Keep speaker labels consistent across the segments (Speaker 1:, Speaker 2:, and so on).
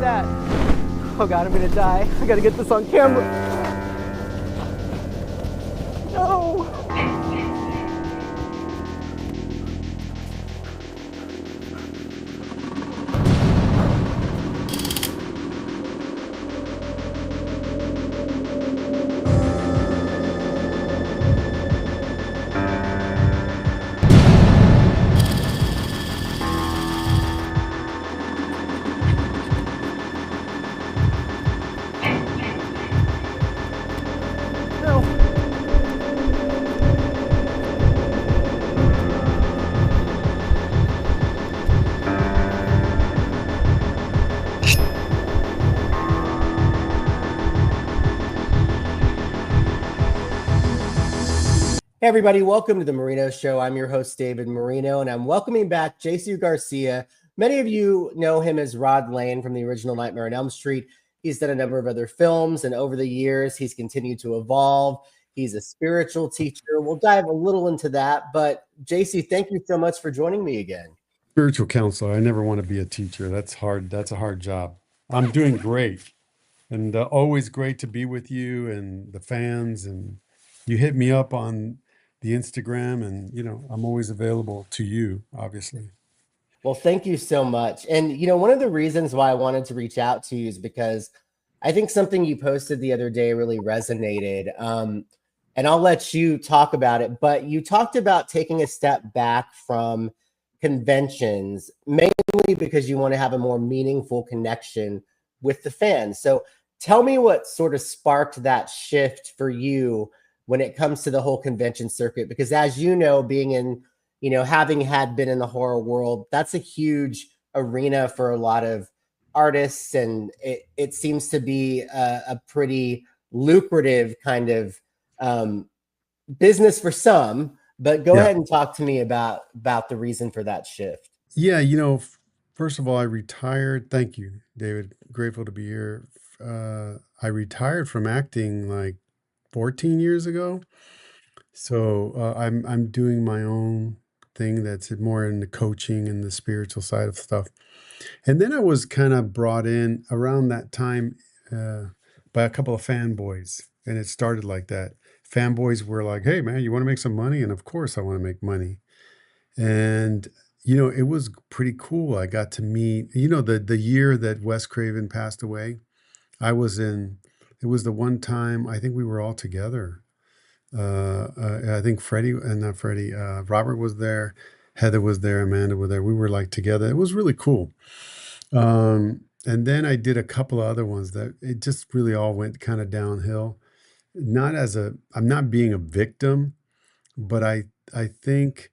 Speaker 1: that? Oh God, I'm gonna die. I gotta get this on camera. No. Hey everybody, welcome to the Marino Show. I'm your host, David Marino, and I'm welcoming back Jsu Garcia. Many of you know him as Rod Lane from the original Nightmare on Elm Street. He's done a number of other films, and over the years, he's continued to evolve. He's a spiritual teacher. We'll dive a little into that, but Jsu, thank you so much for joining me again.
Speaker 2: Spiritual counselor. I never want to be a teacher. That's hard. That's a hard job. I'm doing great, and always great to be with you and the fans. And you hit me up on the Instagram, and I'm always available to you, obviously.
Speaker 1: Well, thank you so much. And one of the reasons why I wanted to reach out to you is because I think something you posted the other day really resonated. And I'll let you talk about it, but you talked about taking a step back from conventions, mainly because you want to have a more meaningful connection with the fans. So tell me what sort of sparked that shift for you when it comes to the whole convention circuit, because as you know, being in, having had been in the horror world, that's a huge arena for a lot of artists. And it seems to be a pretty lucrative kind of business for some, but go ahead and talk to me about the reason for that shift.
Speaker 2: Yeah, first of all, I retired. Thank you, David. Grateful to be here. I retired from acting like 14 years ago. So I'm doing my own thing that's more in the coaching and the spiritual side of stuff. And then I was kind of brought in around that time by a couple of fanboys, and it started like that. Fanboys were like, "Hey, man, you want to make some money?" And of course, I want to make money. And it was pretty cool. I got to meet, the year that Wes Craven passed away. I was in. It was the one time I think we were all together. I think not Freddie, Robert was there, Heather was there, Amanda was there. We were like together. It was really cool. And then I did a couple of other ones that it just really all went kind of downhill. I'm not being a victim, but I think,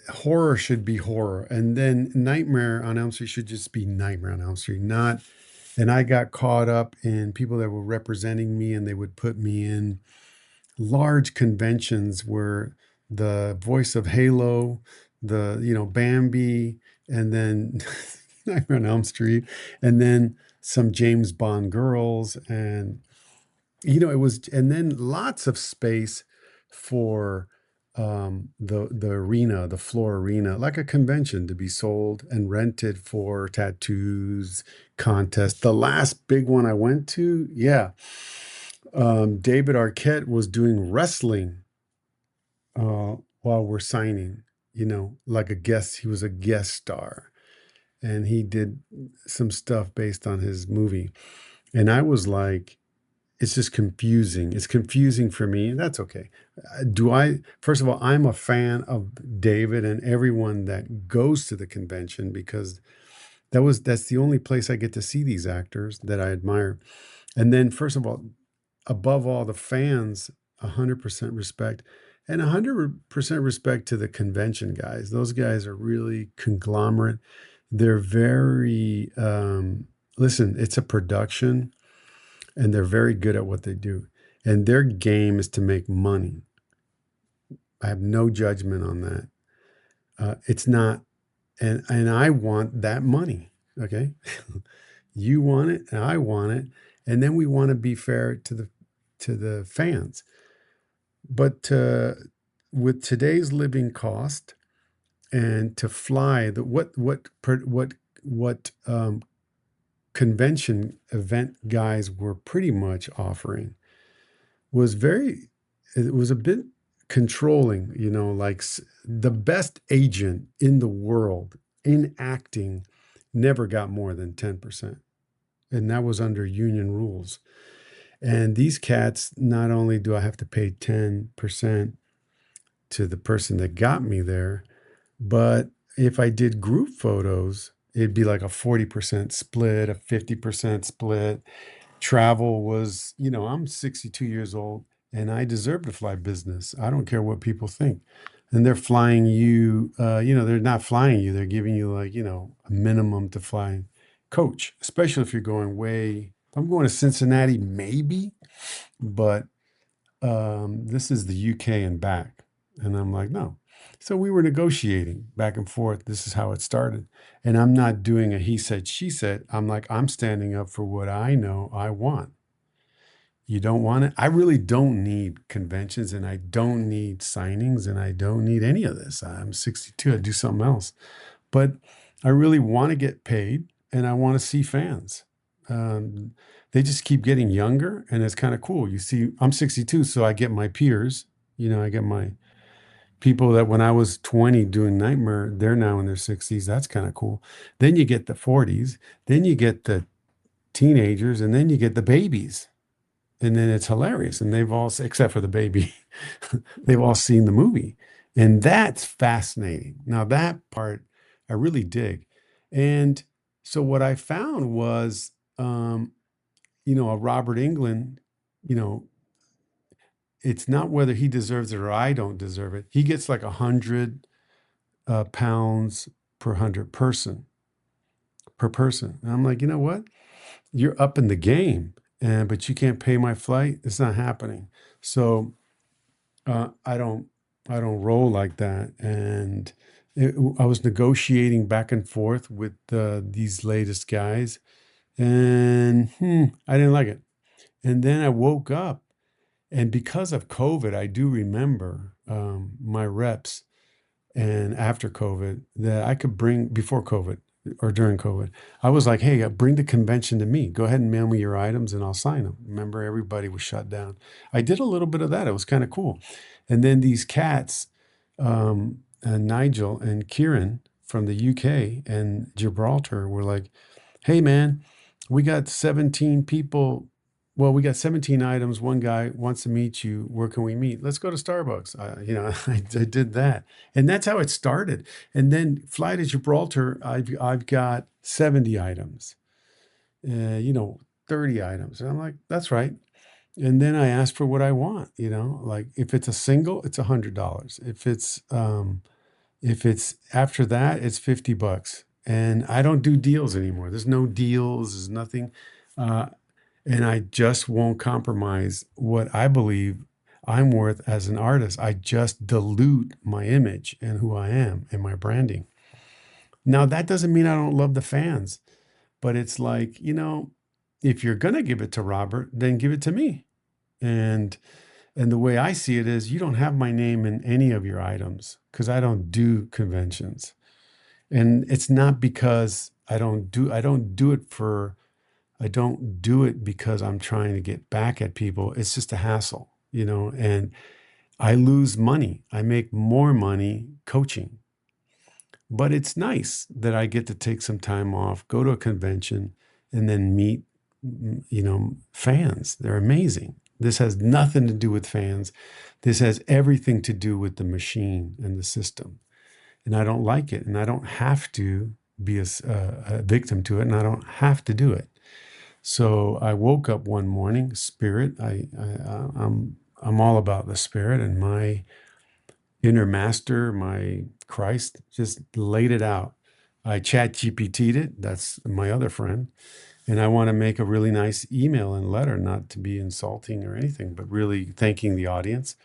Speaker 2: horror should be horror. And then Nightmare on Elm Street should just be Nightmare on Elm Street, not. And I got caught up in people that were representing me, and they would put me in large conventions where the voice of Halo, Bambi, and then Nightmare on Elm Street, and then some James Bond girls, and and then lots of space for the arena, the floor arena, like a convention to be sold and rented for tattoos, contests. The last big one I went to, David Arquette was doing wrestling while we're signing, like a guest. He was a guest star, and he did some stuff based on his movie. And I was like, it's just confusing. It's confusing for me, and that's okay. First of all, I'm a fan of David and everyone that goes to the convention, because that's the only place I get to see these actors that I admire. And then, first of all, above all, the fans, 100% respect, and 100% respect to the convention guys. Those guys are really conglomerate. They're very, listen, it's a production, and they're very good at what they do. And their game is to make money. I have no judgment on that. It's not, and I want that money. Okay. You want it, and I want it. And then we want to be fair to the fans. But with today's living cost, and to fly the what convention event guys were pretty much offering was very, it was a bit controlling, like the best agent in the world in acting never got more than 10%. And that was under union rules. And these cats, not only do I have to pay 10% to the person that got me there, but if I did group photos, it'd be like a 40% split, a 50% split. Travel was, I'm 62 years old and I deserve to fly business. I don't care what people think. And they're flying you, they're not flying you. They're giving you like, a minimum to fly coach, especially if you're going way, I'm going to Cincinnati, maybe, but this is the UK and back. And I'm like, no. So we were negotiating back and forth. This is how it started. And I'm not doing a he said, she said. I'm like, I'm standing up for what I know I want. You don't want it? I really don't need conventions and I don't need signings and I don't need any of this. I'm 62. I do something else. But I really want to get paid and I want to see fans. Um, they just keep getting younger and it's kind of cool. You see, I'm 62, so I get my peers. I get my people that when I was 20 doing Nightmare, they're now in their 60s. That's kind of cool. Then you get the 40s, then you get the teenagers, and then you get the babies. And then it's hilarious. And they've all, except for the baby, they've all seen the movie. And that's fascinating. Now, that part I really dig. And so what I found was, a Robert England, you know, it's not whether he deserves it or I don't deserve it. He gets like 100 pounds per 100 person. And I'm like, you know what? You're up in the game, but you can't pay my flight. It's not happening. So I don't roll like that. And I was negotiating back and forth with these latest guys, and I didn't like it. And then I woke up, and because of COVID, I do remember my reps and after COVID that I could bring before COVID or during COVID. I was like, hey, bring the convention to me. Go ahead and mail me your items and I'll sign them. Remember, everybody was shut down. I did a little bit of that. It was kind of cool. And then these cats, and Nigel and Kieran from the UK and Gibraltar were like, hey, man, we got 17 people. Well, we got 17 items. One guy wants to meet you. Where can we meet? Let's go to Starbucks. I did that. And that's how it started. And then fly to Gibraltar, I've got 70 items, 30 items. And I'm like, that's right. And then I asked for what I want, like if it's a single, it's $100. If it's after that, it's $50. And I don't do deals anymore. There's no deals, there's nothing. And I just won't compromise what I believe I'm worth as an artist. I just dilute my image and who I am and my branding. Now, that doesn't mean I don't love the fans, but it's like, if you're going to give it to Robert, then give it to me. And the way I see it is you don't have my name in any of your items because I don't do conventions. And it's not because I don't do it because I'm trying to get back at people. It's just a hassle, and I lose money. I make more money coaching. But it's nice that I get to take some time off, go to a convention, and then meet, fans. They're amazing. This has nothing to do with fans. This has everything to do with the machine and the system. And I don't like it. And I don't have to be a victim to it. And I don't have to do it. So I woke up one morning, spirit. I'm all about the spirit, and my inner master, my Christ, just laid it out. I chat GPT'd it. That's my other friend. And I want to make a really nice email and letter, not to be insulting or anything, but really thanking the audience.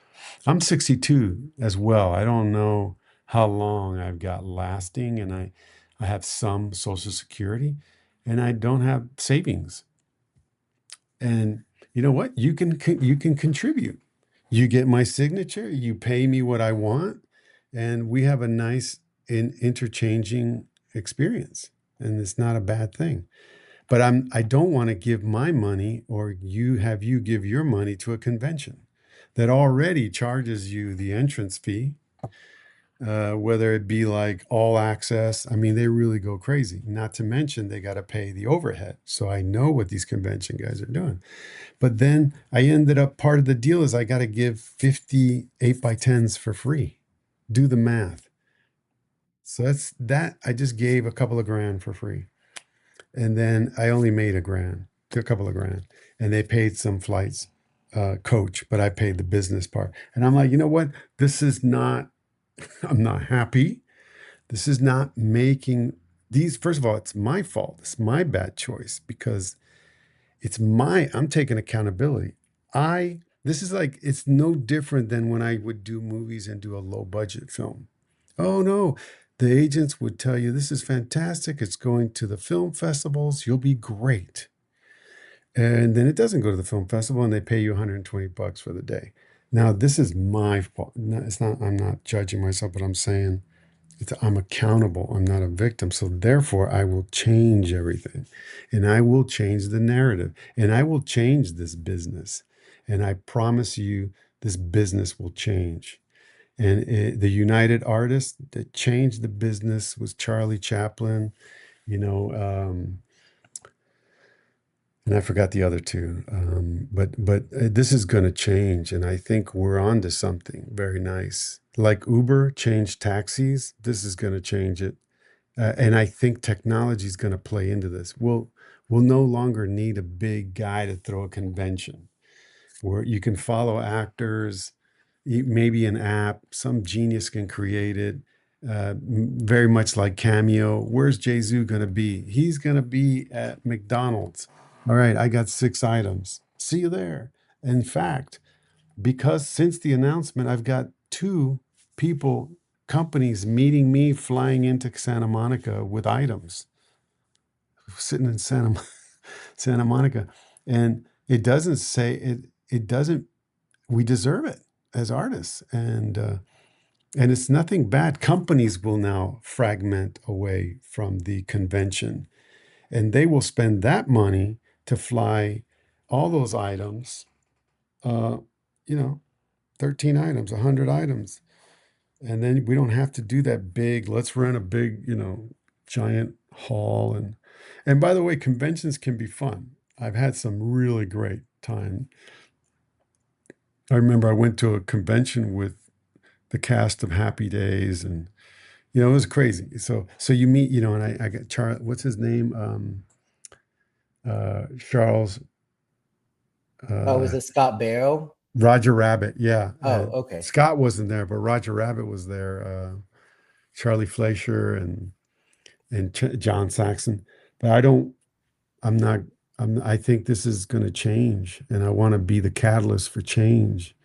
Speaker 2: I'm 62 as well. I don't know how long I've got lasting, and I have some Social Security, and I don't have savings. And you know what? You can contribute. You get my signature. You pay me what I want, and we have a nice interchanging experience, and it's not a bad thing. But I don't want to give my money or you give your money to a convention that already charges you the entrance fee, whether it be like all access. I mean, they really go crazy. Not to mention they got to pay the overhead. So I know what these convention guys are doing. But then I ended up, part of the deal is I got to give 50 8x10s for free. Do the math. So that's that. I just gave a couple of grand for free. And then I only made a couple of grand. And they paid some flights, coach, but I paid the business part. And I'm like, you know what? This is not, I'm not happy. This is not making these, first of all, it's my fault. It's my bad choice because I'm taking accountability. This is like, it's no different than when I would do movies and do a low budget film. Oh no, the agents would tell you, this is fantastic. It's going to the film festivals. You'll be great. And then it doesn't go to the film festival and they pay you $120 for the day. Now, this is my fault. No, it's not, I'm not judging myself, but I'm saying I'm accountable. I'm not a victim. So therefore, I will change everything and I will change the narrative and I will change this business. And I promise you, this business will change. And the United Artists that changed the business was Charlie Chaplin, you know, and I forgot the other two. But this is going to change, and I think we're on to something very nice. Like Uber changed taxis, this is going to change it. And I think technology is going to play into this. We'll no longer need a big guy to throw a convention where you can follow actors, maybe an app, some genius can create it. Very much like Cameo. Where's Jsu going to be? He's going to be at McDonald's. All right, I got 6 items. See you there. In fact, because since the announcement, I've got 2 people, companies meeting me, flying into Santa Monica with items, sitting in Santa Monica. And it doesn't say it, it doesn't, we deserve it as artists. And it's nothing bad. Companies will now fragment away from the convention and they will spend that money to fly all those items, uh, you know, 13 items, 100 items. And then we don't have to do that big, let's rent a big, giant hall. And by the way, conventions can be fun. I've had some really great time. I remember I went to a convention with the cast of Happy Days and it was crazy. So you meet, and I got Charles, what's his name? Charles,
Speaker 1: Oh, was
Speaker 2: uh,
Speaker 1: it Scott Barrow?
Speaker 2: Roger Rabbit. Yeah.
Speaker 1: Oh, okay.
Speaker 2: Scott wasn't there, but Roger Rabbit was there. Charlie Fleischer and John Saxon. But I'm not, I think this is going to change and I want to be the catalyst for change.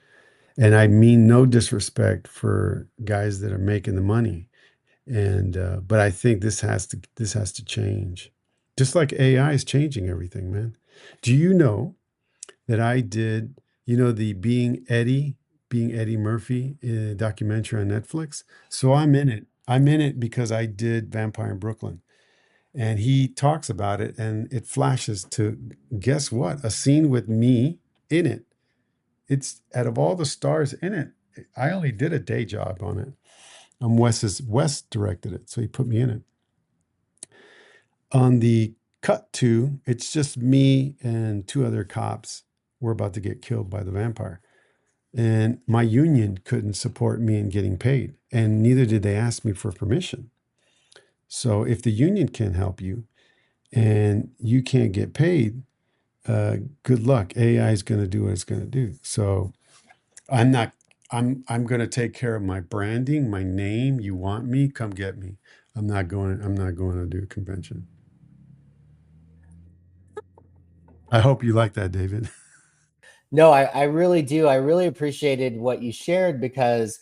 Speaker 2: And I mean no disrespect for guys that are making the money. But I think this has to change. Just like AI is changing everything, man. Do you know that I did, the Being Eddie Murphy documentary on Netflix? So I'm in it. I'm in it because I did Vampire in Brooklyn. And he talks about it and it flashes to, guess what? A scene with me in it. It's out of all the stars in it, I only did a day job on it. Wes directed it, so he put me in it. On the cut to, it's just me and 2 other cops. We're about to get killed by the vampire. And my union couldn't support me in getting paid. And neither did they ask me for permission. So if the union can't help you and you can't get paid, good luck. AI is going to do what it's going to do. So I'm not, I'm going to take care of my branding, my name. You want me? Come get me. I'm not going to do a convention. I hope you like that, David.
Speaker 1: No, I really do. I really appreciated what you shared because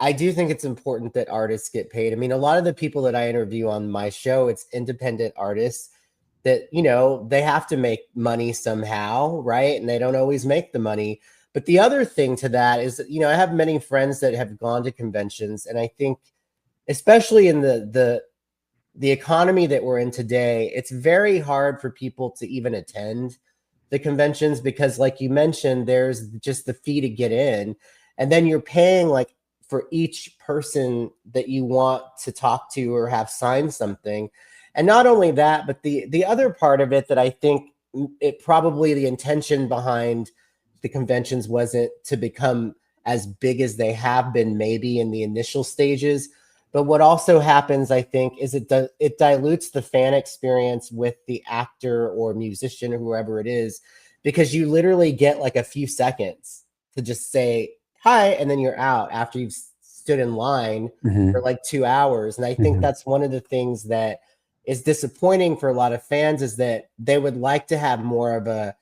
Speaker 1: I do think it's important that artists get paid. I mean, a lot of the people that I interview on my show, it's independent artists that, they have to make money somehow, right? And they don't always make the money. But the other thing to that is that, I have many friends that have gone to conventions, and I think especially in the economy that we're in today, it's very hard for people to even attend the conventions because, like you mentioned, there's just the fee to get in, and then you're paying like for each person that you want to talk to or have sign something. And not only that, but the other part of it that I think it probably the intention behind the conventions wasn't to become as big as they have been maybe in the initial stages. But what also happens, I think, is it dilutes the fan experience with the actor or musician or whoever it is, because you literally get like a few seconds to just say hi, and then you're out after you've stood in line for
Speaker 2: Hmm.
Speaker 1: like 2 hours. And I think
Speaker 2: Hmm.
Speaker 1: that's one of the things that is disappointing for a lot of fans, is that they would like to have more of a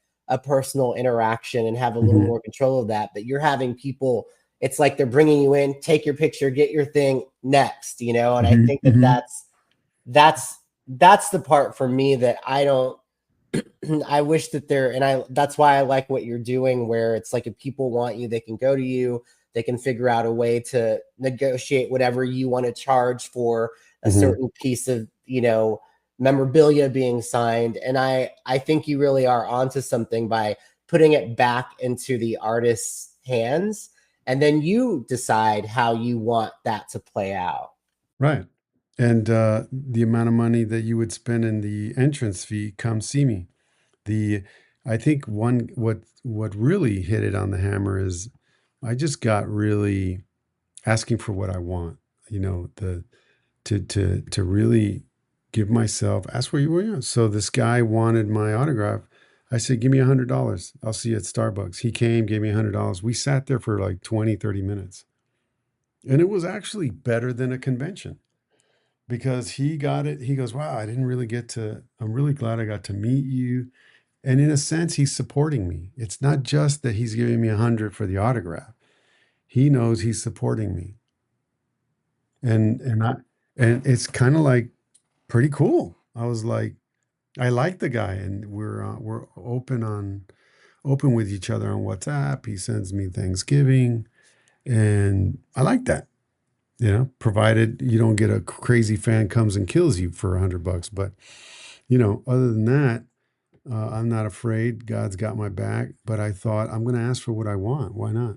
Speaker 1: personal interaction and have a little
Speaker 2: Hmm.
Speaker 1: more control of that. But you're having people, it's like they're bringing you in, take your picture, get your thing next, you know? And I
Speaker 2: Hmm.
Speaker 1: think that
Speaker 2: Hmm.
Speaker 1: that's the part for me that I don't I wish that there, and I that's why I like what you're doing, where it's like if people want you, they can go to you, they can figure out a way to negotiate whatever you want to charge for a
Speaker 2: Hmm.
Speaker 1: certain piece of, memorabilia being signed. And I think you really are onto something by putting it back into the artist's hands, and then you decide how you want that to play out.
Speaker 2: Right. And the amount of money that you would spend in the entrance fee, come see me. The I think what really hit it on the hammer is I just got really asking for what I want. The to really give myself ask where you were. So this guy wanted my autograph. I said, give me $100. I'll see you at Starbucks. He came, gave me $100. We sat there for like 20, 30 minutes. And it was actually better than a convention because he got it. He goes, wow, I didn't really get to, I'm really glad I got to meet you. And in a sense, he's supporting me. It's not just that he's giving me 100 for the autograph. He knows he's supporting me. And it's kind of like pretty cool. I was like, I like the guy, and we're open with each other on WhatsApp. He sends me Thanksgiving, and I like that. Provided you don't get a crazy fan comes and kills you for $100. But other than that, I'm not afraid. God's got my back. But I thought I'm going to ask for what I want. Why not?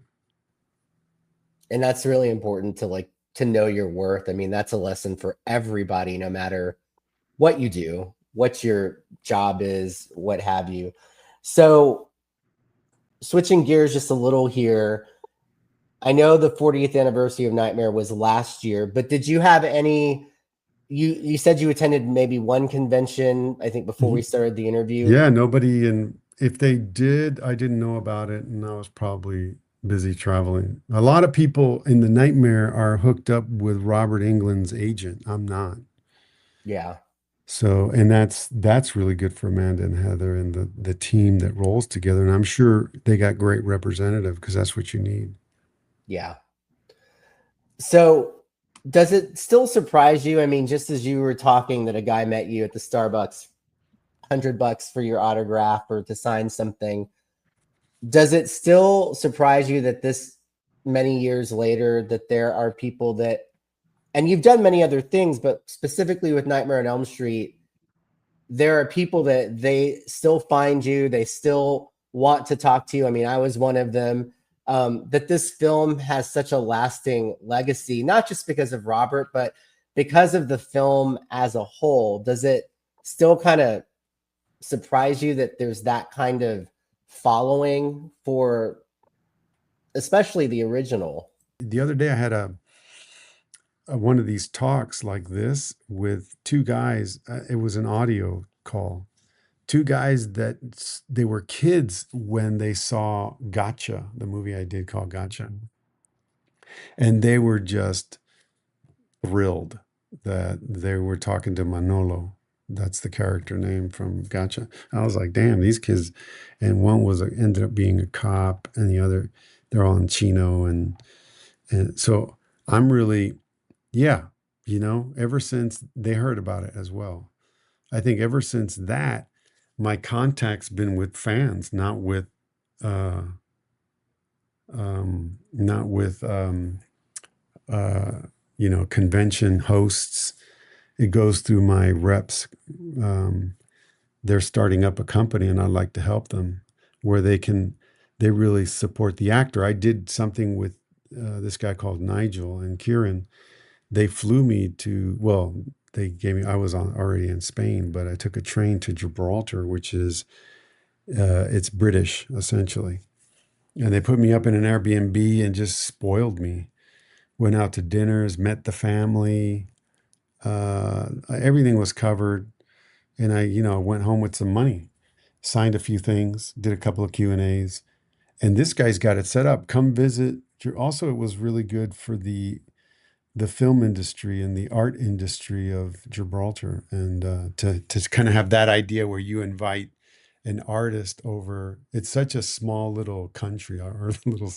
Speaker 1: And that's really important to like to know your worth. I mean, that's a lesson for everybody, no matter what you do, what your job is, what have you. So, switching gears just a little here, I know the 40th anniversary of Nightmare was last year, but did you have any? You said you attended maybe one convention, I think, before we
Speaker 2: Mhm.
Speaker 1: started the interview.
Speaker 2: Yeah, nobody. And if they did, I didn't know about it, and I was probably busy traveling. A lot of people in the Nightmare are hooked up with Robert England's agent. I'm not.
Speaker 1: Yeah,
Speaker 2: So, and that's really good for Amanda and Heather and the team that rolls together. And I'm sure they got great representative because that's what you need.
Speaker 1: yeah. So, does it still surprise you? I mean, just as you were talking, that a guy met you at the Starbucks, $100 for your autograph or to sign something. Does it still surprise you that this many years later that there are people that, and you've done many other things, but specifically with Nightmare on Elm Street, there are people that they still find you, they still want to talk to you. I mean, I was one of them. That this film has such a lasting legacy, not just because of Robert, but because of the film as a whole. Does it still kind of surprise you that there's that kind of following for especially the original?
Speaker 2: The other day I had one of these talks like this with two guys. It was an audio call. Two guys that they were kids when they saw Gotcha, the movie I did called Gotcha, and they were just thrilled that they were talking to Manolo. That's the character name from Gotcha. I was like, damn, these kids. And one ended up being a cop, and the other, they're all in Chino, and so I'm really, yeah, ever since they heard about it as well. I think ever since that, my contact's been with fans, uh, not with uh, convention hosts. It goes through my reps. Um, they're starting up a company, and I'd like to help them where they really support the actor. I did something with this guy called Nigel and Kieran. They flew me well, they gave me, I was already in Spain, but I took a train to Gibraltar, which is, it's British essentially. And they put me up in an Airbnb and just spoiled me. Went out to dinners, met the family. Everything was covered. And I went home with some money, signed a few things, did a couple of Q&As. And this guy's got it set up. Come visit. Also, it was really good for the film industry and the art industry of Gibraltar, and to kind of have that idea where you invite an artist over. It's such a small little country, or little,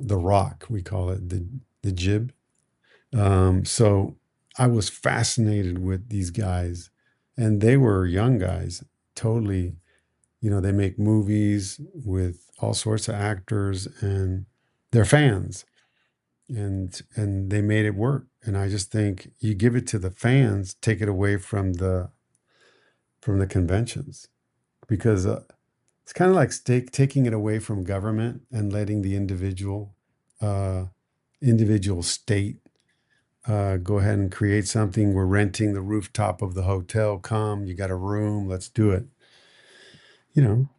Speaker 2: the Rock, we call it, the Jib. So I was fascinated with these guys, and they were young guys, totally. They make movies with all sorts of actors, and they're fans, and they made it work. And I just think you give it to the fans, take it away from the conventions, because it's kind of like taking it away from government and letting the uh, individual state go ahead and create something. We're renting the rooftop of the hotel. Come, you got a room, let's do it. You know,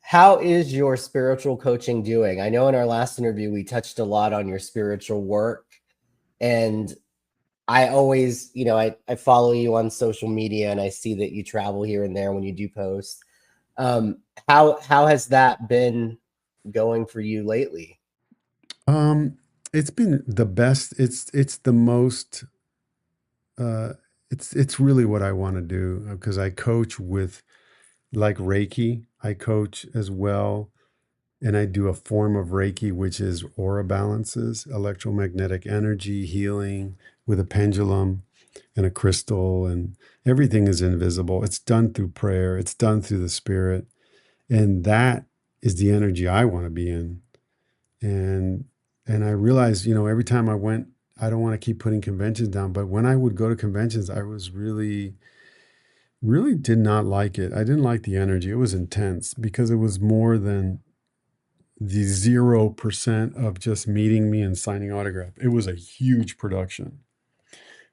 Speaker 1: How is your spiritual coaching doing? I know in our last interview, we touched a lot on your spiritual work. And I always, I follow you on social media and I see that you travel here and there when you do post. How has that been going for you lately?
Speaker 2: um, it's been the best. It's the most. Uh, it's really what I want to do, because I coach with, like, Reiki. I coach as well, and I do a form of Reiki, which is aura balances, electromagnetic energy healing with a pendulum and a crystal, and everything is invisible. It's done through prayer. It's done through the spirit, and that is the energy I want to be in. And I realized, every time I went, I don't want to keep putting conventions down, but when I would go to conventions, I was really did not like it. I didn't like the energy. It was intense because it was more than the 0% of just meeting me and signing autograph. It was a huge production.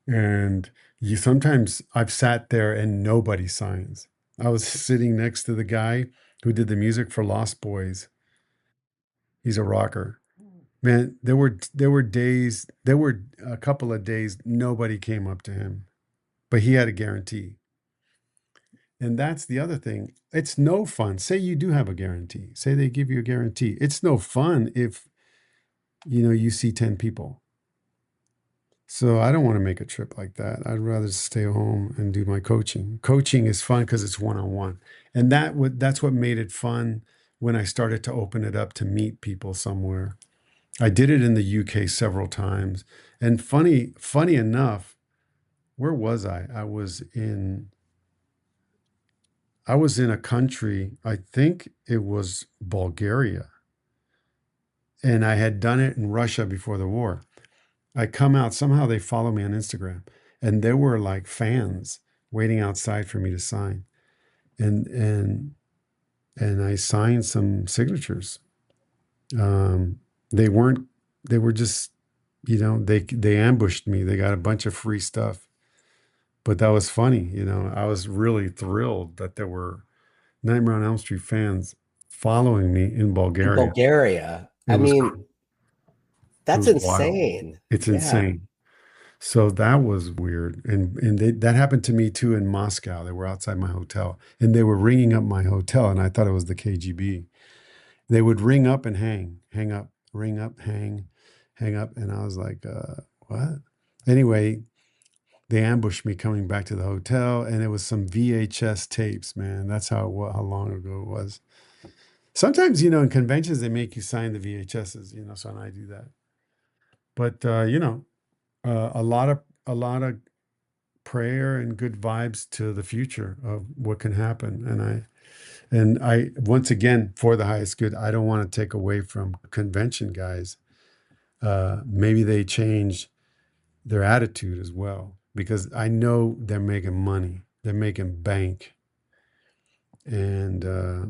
Speaker 2: And sometimes I've sat there and nobody signs. I was sitting next to the guy who did the music for Lost Boys. He's a rocker. Man, there were a couple of days nobody came up to him, but he had a guarantee. And that's the other thing. It's no fun. Say you do have a guarantee. Say they give you a guarantee. It's no fun if you see 10 people. So I don't want to make a trip like that. I'd rather stay home and do my coaching. Coaching is fun because it's one-on-one. And that's what made it fun when I started to open it up to meet people somewhere. I did it in the UK several times. And funny enough, where was I? I was in a country, I think it was Bulgaria. And I had done it in Russia before the war. I come out, somehow they follow me on Instagram, and there were like fans waiting outside for me to sign. And I signed some signatures. Um, they weren't they were just, they ambushed me. They got a bunch of free stuff. But that was funny. I was really thrilled that there were Nightmare on Elm Street fans following me in
Speaker 1: In
Speaker 2: Bulgaria.
Speaker 1: Bulgaria.
Speaker 2: It
Speaker 1: I
Speaker 2: was
Speaker 1: mean,
Speaker 2: it
Speaker 1: that's
Speaker 2: was wild.
Speaker 1: insane.
Speaker 2: It's
Speaker 1: Yeah.
Speaker 2: insane. So that was weird, and that happened to me too in Moscow. They were outside my hotel, and they were ringing up my hotel, and I thought it was the KGB. They would ring up and hang up, ring up, hang up, and I was like, "What?" Anyway, they ambushed me coming back to the hotel, and it was some VHS tapes. Man, that's how long ago it was. Sometimes, in conventions they make you sign the VHSs, so I do that. But a lot of prayer and good vibes to the future of what can happen. And I once again, for the highest good, I don't want to take away from convention guys. maybe they change their attitude as well, because I know they're making money, they're making bank, and uh,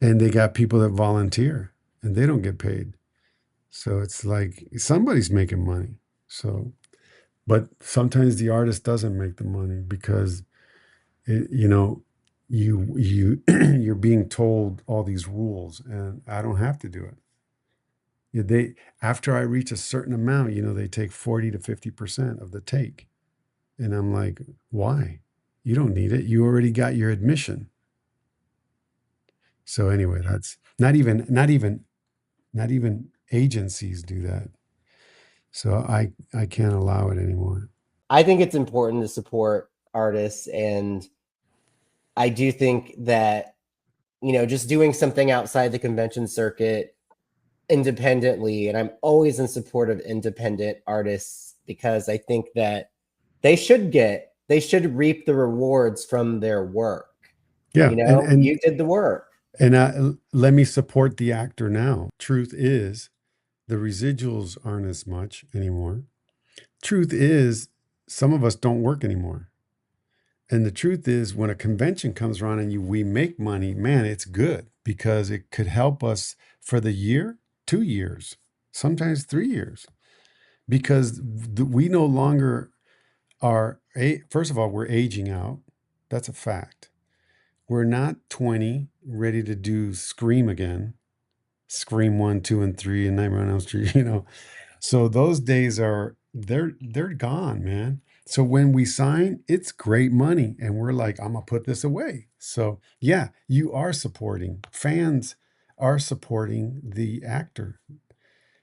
Speaker 2: and they got people that volunteer and they don't get paid. So it's like somebody's making money. So, but sometimes the artist doesn't make the money because you know, you you're being told all these rules, and I don't have to do it. Yeah, they after I reach a certain amount, they take 40 to 50% of the take, and I'm like, why? You don't need it. You already got your admission. So anyway, that's not even agencies do that. So I can't allow it anymore.
Speaker 1: I think it's important to support artists, and I do think that just doing something outside the convention circuit independently, and I'm always in support of independent artists because I think that they should reap the rewards from their work.
Speaker 2: Yeah,
Speaker 1: You did the work.
Speaker 2: let me support the actor now. Truth is, the residuals aren't as much anymore. Truth is, some of us don't work anymore. And the truth is, when a convention comes around and we make money, man, it's good because it could help us for the year, 2 years, sometimes 3 years, because we no longer first of all, we're aging out. That's a fact. We're not 20, ready to do Scream again, Scream 1, 2, and 3, and Nightmare on Elm Street, So those days they're gone, man. So when we sign, it's great money, and we're like, I'm gonna put this away. So yeah, you are supporting. Fans are supporting the actor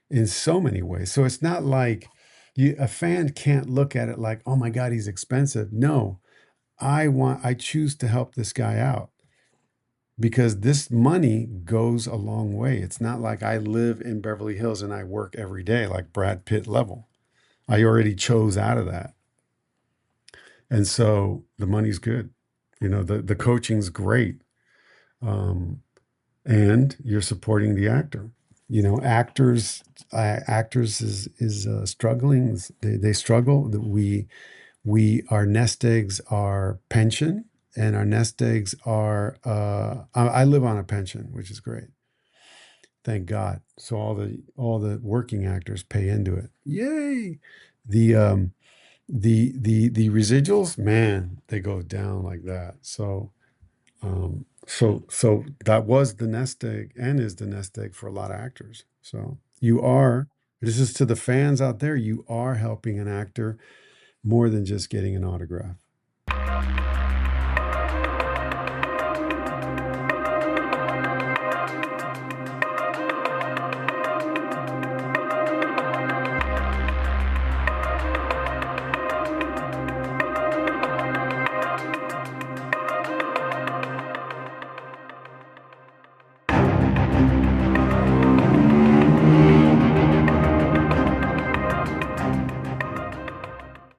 Speaker 2: in so many ways. So it's not like a fan can't look at it like, oh my God, he's expensive. No, I choose to help this guy out because this money goes a long way. It's not like I live in Beverly Hills and I work every day like Brad Pitt level. I already chose out of that. And so the money's good. The coaching's great. Um, and you're supporting the actor. Actors is struggling. They struggle. We our nest eggs are pension, and our nest eggs are. I live on a pension, which is great. Thank God. So all the working actors pay into it. Yay! The the residuals, man, they go down like that. So that was the nest egg and is the nest egg for a lot of actors. So this is to the fans out there, you are helping an actor more than just getting an autograph.